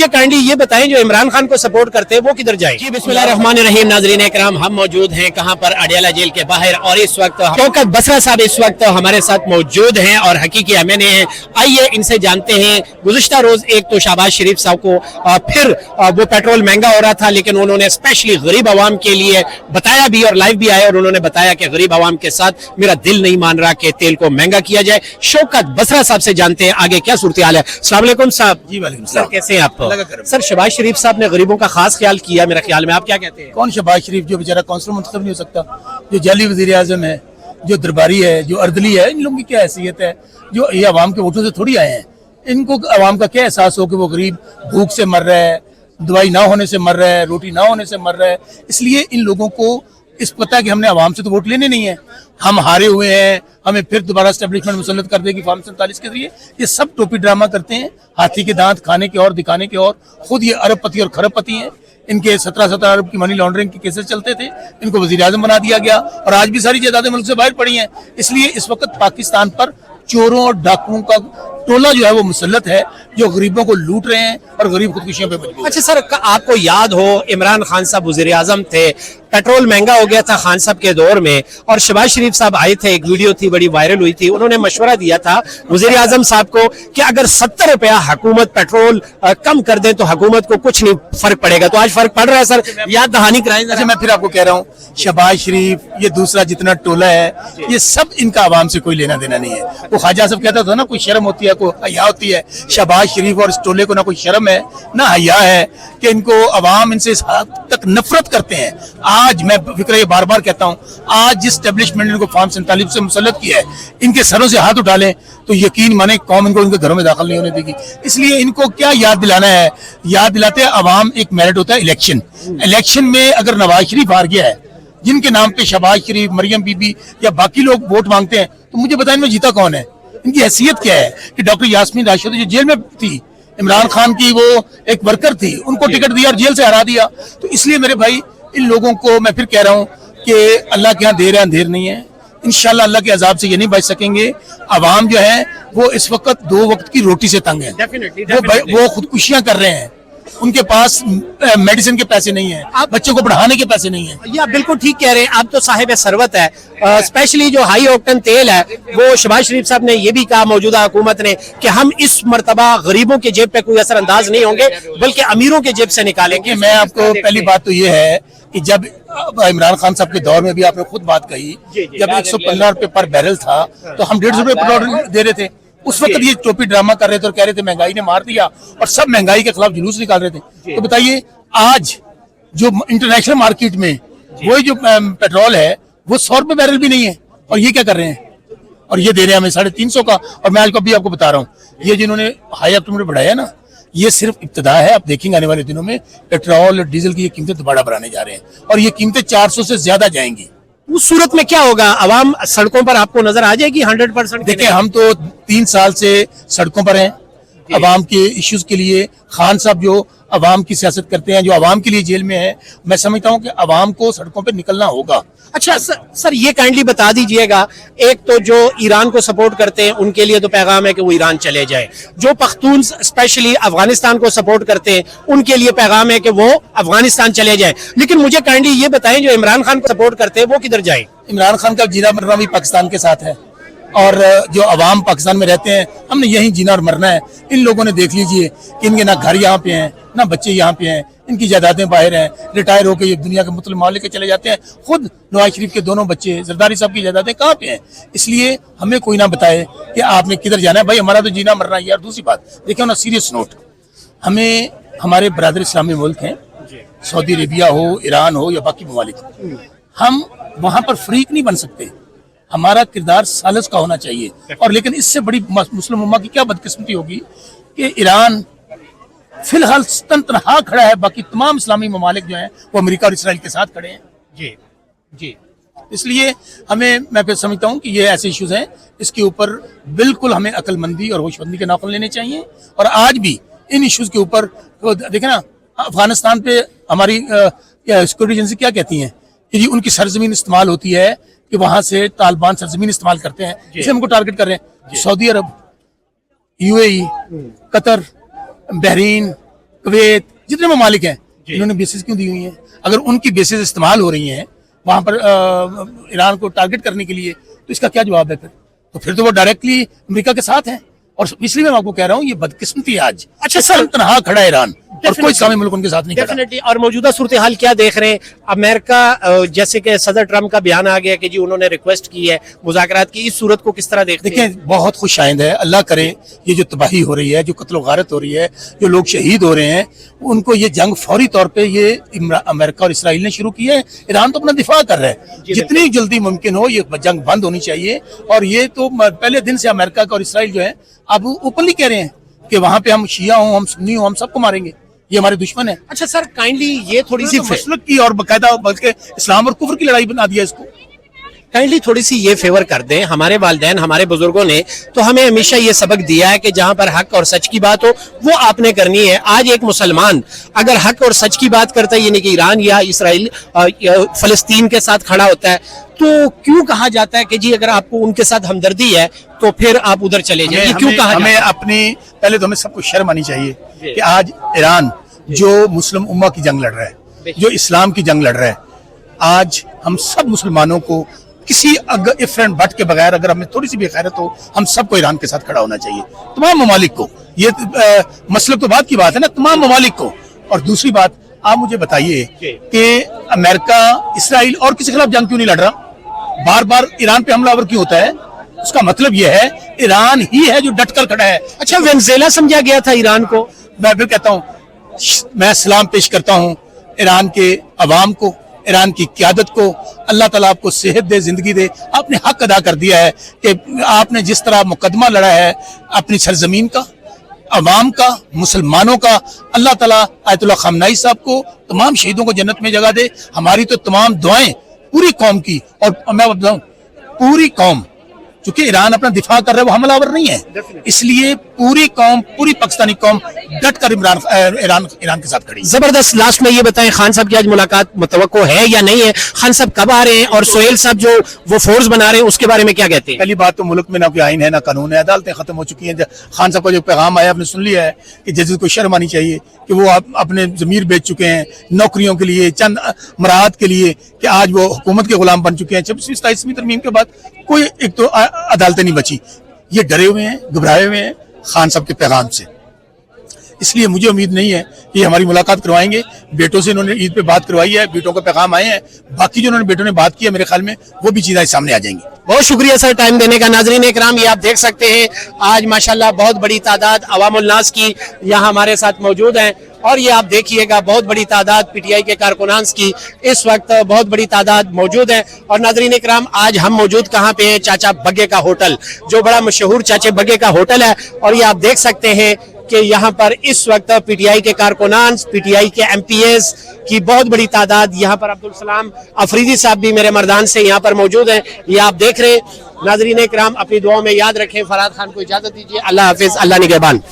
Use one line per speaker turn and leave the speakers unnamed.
ये काइंडली ये बताएं जो इमरान खान को सपोर्ट करते हैं वो किधर जाए। जी बिस्मिल्लाहिर्रहमानिर्रहीम। नाज़रीन इकराम, हम मौजूद हैं कहां पर, अडियाला जेल के बाहर, और इस वक्त शौकत बसरा साहब इस वक्त हमारे साथ मौजूद हैं और हकीकी एमएनए हैं। आइए इनसे जानते हैं। गुज़िश्ता रोज एक तो शहबाज शरीफ साहब को फिर वो पेट्रोल महंगा हो रहा था, लेकिन उन्होंने स्पेशली गरीब आवाम के लिए बताया भी और लाइव भी आया और उन्होंने बताया कि गरीब आवाम के साथ मेरा दिल नहीं मान रहा कि तेल को महंगा किया जाए। शौकत बसरा साहब से जानते हैं आगे क्या सूरत हाल है। अस्सलाम वालेकुम साहब।
जी वालेकुम
सर, कैसे हैं आप? सर, शहबाज शरीफ साहब ने गरीबों का खास ख्याल किया मेरे ख्याल में, आप क्या कहते हैं?
कौन शहबाज शरीफ जो बेचारा काउंसिलर मुंतखब नहीं हो सकता, जो जाली वजीर आजम है, जो दरबारी है, जो अर्दली है, इन लोगों की क्या हैसियत है? जो ये अवाम के वोटों से थोड़ी आए हैं। इनको अवाम का क्या एहसास हो कि वो गरीब भूख से मर रहा है, दवाई ना होने से मर रहा है, रोटी ना होने से मर रहा है। इसलिए इन लोगों को इस पता है कि हमने अवाम से तो वोट लेने नहीं है, हम हारे हुए हैं, हमें फिर दोबारा एस्टेब्लिशमेंट मुसल्लत कर देगी फॉर्म 47 के जरिए। ये सब टोपी ड्रामा करते हैं, हाथी के दांत खाने के और दिखाने के और। खुद ये अरबपति और खरबपति हैं। इनके 17 अरब की मनी लॉन्ड्रिंग के केसेस चलते थे, इनको वजीर आजम बना दिया गया और आज भी सारी जायदादें मुल्क से बाहर पड़ी हैं। इसलिए इस वक्त पाकिस्तान पर चोरों और डाकुओं का टोला जो है वो मुसल्लत है, जो गरीबों को लूट रहे हैं और गरीब खुदकुशियों पे मजबूर।
अच्छा सर, आपको याद हो इमरान खान साहब वजीर आजम थे, पेट्रोल महंगा हो गया था खान साहब के दौर में, और शहबाज शरीफ साहब आए थे, एक वीडियो थी बड़ी वायरल हुई थी, उन्होंने मशवरा दिया था वजीर आजम साहब को कि अगर 70 रुपया हुकूमत पेट्रोल कम कर दे तो हुकूमत को कुछ नहीं फर्क पड़ेगा। तो आज फर्क पड़ रहा है सर, याद दहानी कराएं।
अच्छा, मैं फिर आपको कह रहा हूँ, शहबाज शरीफ, ये दूसरा जितना टोला है, ये सब इनका आवाम से कोई लेना देना नहीं है। वो ख्वाजा साहब कहता था ना, कोई शर्म होती है, कोई हया होती है। शहबाज शरीफ और इस टोले को ना कोई शर्म है ना हया है कि इनको अवाम इनसे इस हद तक नफरत करते हैं। आज मैं फिक्र ये बार बार कहता हूँ, आज जिस एस्टेब्लिशमेंट ने इनको फॉर्म 47 से मुसल्लत किया है, इनके सरों से हाथ उठा लें तो यकीन माने कौम इनको इनके घरों में दाखिल नहीं होने देगी। इसलिए इनको क्या याद दिलाना है, याद दिलाते हैं अवाम एक मेरिट होता है इलेक्शन। इलेक्शन में अगर नवाज शरीफ हार गया है, जिनके नाम पे शहबाज शरीफ, मरियम बीबी या बाकी लोग वोट मांगते हैं, तो मुझे बताएं इनमें जीता कौन है? इनकी हैसियत क्या है कि डॉक्टर यास्मीन राशिद जो जेल में थी, इमरान खान की वो एक वर्कर थी, उनको टिकट दिया और जेल से हरा दिया। तो इसलिए मेरे भाई, इन लोगों को मैं फिर कह रहा हूँ कि अल्लाह के यहाँ देर है अंधेर नहीं है। इंशाल्लाह अल्लाह के अजाब से ये नहीं बच सकेंगे। अवाम जो है वो इस वक्त 2 वक्त की रोटी से तंग है। वो खुदकुशियां कर रहे हैं, उनके पास मेडिसिन के पैसे नहीं है, बच्चों को पढ़ाने के पैसे नहीं है।
ये आप बिल्कुल ठीक कह रहे हैं। आप तो साहिब सरवत है, स्पेशली जो हाई ऑक्टेन तेल है, वो शहबाज शरीफ साहब ने ये भी कहा मौजूदा हुकूमत ने कि हम इस मर्तबा गरीबों के जेब पे कोई असरअंदाज नहीं होंगे, बल्कि अमीरों के जेब से निकालेंगे।
मैं आपको पहली बात तो ये है कि जब इमरान खान साहब के दौर में भी आपने खुद बात कही, जब 115 रुपए पर बैरल था तो हम 150 रुपए पेट्रोल दे रहे थे। उस वक्त ये टोपी ड्रामा कर रहे थे और कह रहे थे महंगाई ने मार दिया, और सब महंगाई के खिलाफ जुलूस निकाल रहे थे। तो बताइए, आज जो इंटरनेशनल मार्केट में वही जो पेट्रोल है वो 100 रुपए बैरल भी नहीं है, और ये क्या कर रहे हैं? और ये दे रहे हैं हमें 350 का। और मैं आज को भी आपको बता रहा हूँ, ये जिन्होंने हाई ऑक्टेन बढ़ाया ना, ये सिर्फ इब्तिदा है। आप देखेंगे आने वाले दिनों में पेट्रोल और डीजल की ये कीमतें दोबारा बढ़ाने जा रहे हैं, और ये कीमतें 400 से ज्यादा जाएंगी।
उस सूरत में क्या होगा? अवाम सड़कों पर आपको नजर आ जाएगी 100%?
देखिए, हम तो 3 साल से सड़कों पर हैं अवाम के इश्यूज के लिए। खान साहब जो अवाम की सियासत करते हैं, जो अवाम के लिए जेल में है, मैं समझता हूँ कि अवाम को सड़कों पर निकलना होगा।
अच्छा सर, ये काइंडली बता दीजिएगा, एक तो जो ईरान को सपोर्ट करते हैं उनके लिए तो पैगाम है कि वो ईरान चले जाए, जो पख्तून स्पेशली अफगानिस्तान को सपोर्ट करते हैं उनके लिए पैगाम है कि वो अफगानिस्तान चले जाए। लेकिन मुझे काइंडली ये बताएं, जो इमरान खान को सपोर्ट करते हैं वो किधर जाए?
इमरान खान का जीना मरना भी पाकिस्तान के साथ है, और जो अवाम पाकिस्तान में रहते हैं, हमने यहीं जीना और मरना है। इन लोगों ने देख लीजिए कि इनके ना घर यहाँ पे हैं, ना बच्चे यहाँ पे हैं, इनकी जायदादें बाहर हैं, रिटायर होकर ये दुनिया के मुतल्लिक़ मामले के चले जाते हैं। खुद नवाज शरीफ के दोनों बच्चे, जरदारी साहब की जायदादें कहाँ पे हैं? इसलिए हमें कोई ना बताए कि आपने किधर जाना है। भाई, हमारा तो जीना मरना है यार। दूसरी बात देखिए ना, सीरियस नोट, हमें हमारे बरादर इस्लामी मुल्क हैं, सऊदी अरेबिया हो, ईरान हो या बाकी ममालिक, हम वहाँ पर फ्रीक नहीं बन सकते। हमारा किरदार सालिस का होना चाहिए। और लेकिन इससे बड़ी मुस्लिम उम्मा की क्या बदकिस्मती होगी कि ईरान फिलहाल तनहा खड़ा है, बाकी तमाम इस्लामी ममालिक जो हैं वो अमेरिका और इसराइल के साथ खड़े हैं।
जी जी।
इसलिए मैं फिर समझता हूँ कि ये ऐसे इश्यूज हैं, इसके ऊपर बिल्कुल हमें अक्लमंदी और होशमंदी के नाखून लेने चाहिए। और आज भी इन इश्यूज के ऊपर देखें ना, अफगानिस्तान पे हमारी सिक्योरिटी एजेंसी क्या कहती हैं कि जी उनकी सरजमीन इस्तेमाल होती है, कि वहां से तालिबान सरजमीन इस्तेमाल करते हैं, जिसे हमको टारगेट कर रहे हैं। सऊदी अरब, यूएई, कतर, बहरीन, कुवैत, जितने ममालिक हैं इन्होंने बेसिस क्यों दी हुई हैं? अगर उनकी बेसिस इस्तेमाल हो रही हैं वहां पर ईरान को टारगेट करने के लिए, तो इसका क्या जवाब है फिर? तो फिर तो वो डायरेक्टली अमेरिका के साथ हैं। और इसलिए मैं आपको कह रहा हूँ ये बदकिस्मती है आज।
अच्छा सर,
तनहा खड़ा है ईरान और कोई इस्लामी मुल्क उनके साथ नहीं खड़ा।
डेफिनेटली। और मौजूदा सूरत हाल क्या देख रहे हैं? अमेरिका जैसे कि सदर ट्रम्प का बयान आ गया कि जी उन्होंने रिक्वेस्ट की है मुज़ाकरात की, इस सूरत को किस तरह देखते हैं?
देखिए बहुत खुश आइंद है, अल्लाह करे ये जो तबाही हो रही है, जो कत्ल गारत हो रही है, जो लोग शहीद हो रहे हैं, उनको ये जंग फौरी तौर पे ये अमेरिका और इसराइल ने शुरू की है। ईरान तो अपना दिफा कर रहा है, जितनी जल्दी मुमकिन हो ये जंग बंद होनी चाहिए। और ये तो पहले दिन से अमेरिका का और इसराइल जो है अब ओपनली कह रहे हैं कि वहां पे हम शिया हों, हम सुन्नी हों, हम सबको मारेंगे, ये हमारे दुश्मन है।
अच्छा सर, काइंडली ये थोड़ी सी
मसलक की और बाकायदा बल्कि इस्लाम और कुफ्र की लड़ाई बना दिया इसको।
काइंडली थोड़ी सी ये फेवर कर दें। हमारे वालिदैन, हमारे बुजुर्गों ने तो हमें हमेशा ये सबक दिया है कि जहां पर हक और सच की बात हो वो आपने करनी है। आज एक मुसलमान अगर हक और सच की बात करता है, यानी कि ईरान या इसराइल फलस्तीन के साथ खड़ा होता है, तो क्यों कहा जाता है कि जी अगर आपको उनके साथ हमदर्दी है तो फिर आप उधर चले जाइए? ये क्यों कहा
हमें अपनी पहले तो हमें सबको शर्म आनी चाहिए कि आज ईरान जो मुस्लिम उम्मा की जंग लड़ रहा है, जो इस्लाम की जंग लड़ रहा है, आज हम सब मुसलमानों को किसी इफ एंड बट के बगैर अगर हमें थोड़ी सी भी खैरत हो, हम सबको ईरान के साथ खड़ा होना चाहिए, तमाम ममालिक को। ये मसलब तो बात की बात है ना, तमाम ममालिक को। और दूसरी बात, आप मुझे बताइए कि अमेरिका, इसराइल और किसी के खिलाफ जंग क्यों नहीं लड़ रहा? बार बार ईरान पे हमलावर क्यों होता है? उसका मतलब यह है ईरान ही है जो डट कर खड़ा है।
अच्छा, वेनेजुएला समझा गया था ईरान को।
मैं फिर कहता हूँ, मैं सलाम पेश करता हूँ ईरान के अवाम को, ईरान की क़यादत को। अल्लाह ताला आपको सेहत दे, जिंदगी दे। आपने हक अदा कर दिया है कि आपने जिस तरह मुकदमा लड़ा है अपनी सरजमीन का, अवाम का, मुसलमानों का, अल्लाह ताला आयतुल्लाह खamenei साहब को, तमाम शहीदों को जन्नत में जगह दे। हमारी तो तमाम दुआएं पूरी कौम की, और मैं बताऊं पूरी कौम, चूंकि ईरान अपना दिफा कर रहा है, वो हमलावर नहीं है, इसलिए पूरी कौम, पूरी पाकिस्तानी कौम डट कर ईरान के साथ खड़ी।
जबरदस्त। लास्ट में ये बताएं, खान साहब की आज मुलाकात मुतवक्को है या नहीं है? खान साहब कब आ रहे हैं? और सोहेल साहब जो वो फोर्स बना रहे हैं उसके बारे में क्या कहते हैं?
पहली बात तो मुल्क में ना कोई आइन है, ना कानून है, अदालतें खत्म हो चुकी हैं। खान साहब का जो पैगाम आया आपने सुन लिया है कि जजेस को शर्म आनी चाहिए कि वो अपने जमीर बेच चुके हैं नौकरियों के लिए, चंद मराहत के लिए, कि आज वो हुकूमत के गुलाम बन चुके हैं। 26वीं तरमीम के बाद कोई एक तो अदालतें नहीं बची। ये डरे हुए हैं, घबराए हुए हैं खान साहब के पैगाम से। इसलिए मुझे उम्मीद नहीं है कि हमारी मुलाकात करवाएंगे। बेटों से इन्होंने ईद पे बात करवाई है, बेटों का पैगाम आए हैं, बाकी जो उन्होंने बेटों ने बात की है मेरे ख्याल में वो भी चीज़ें सामने आ जाएंगी।
बहुत शुक्रिया सर टाइम देने का। नाजरीन इकराम, ये आप देख सकते हैं आज माशाल्लाह बहुत बड़ी तादाद अवामुल नास की यहाँ हमारे साथ मौजूद हैं। और ये आप देखिएगा बहुत बड़ी तादाद पीटीआई के कारकुनान की इस वक्त बहुत बड़ी तादाद मौजूद है। और नाजरीन इकराम, आज हम मौजूद कहाँ पे हैं? चाचा बग्गे का होटल, जो बड़ा मशहूर चाचे बग्गे का होटल है। और ये आप देख सकते हैं कि यहाँ पर इस वक्त पीटीआई के कारकुनान, पीटीआई के एमपीएस की बहुत बड़ी तादाद, यहाँ पर अब्दुल सलाम अफरीदी साहब भी मेरे मर्दान से यहाँ पर मौजूद हैं। ये आप देख रहे हैं। नाजरीन इकराम, अपनी दुआओं में याद रखें। फरहाद खान को इजाजत दीजिए। अल्लाह हाफिज, अल्लाह निगहबान।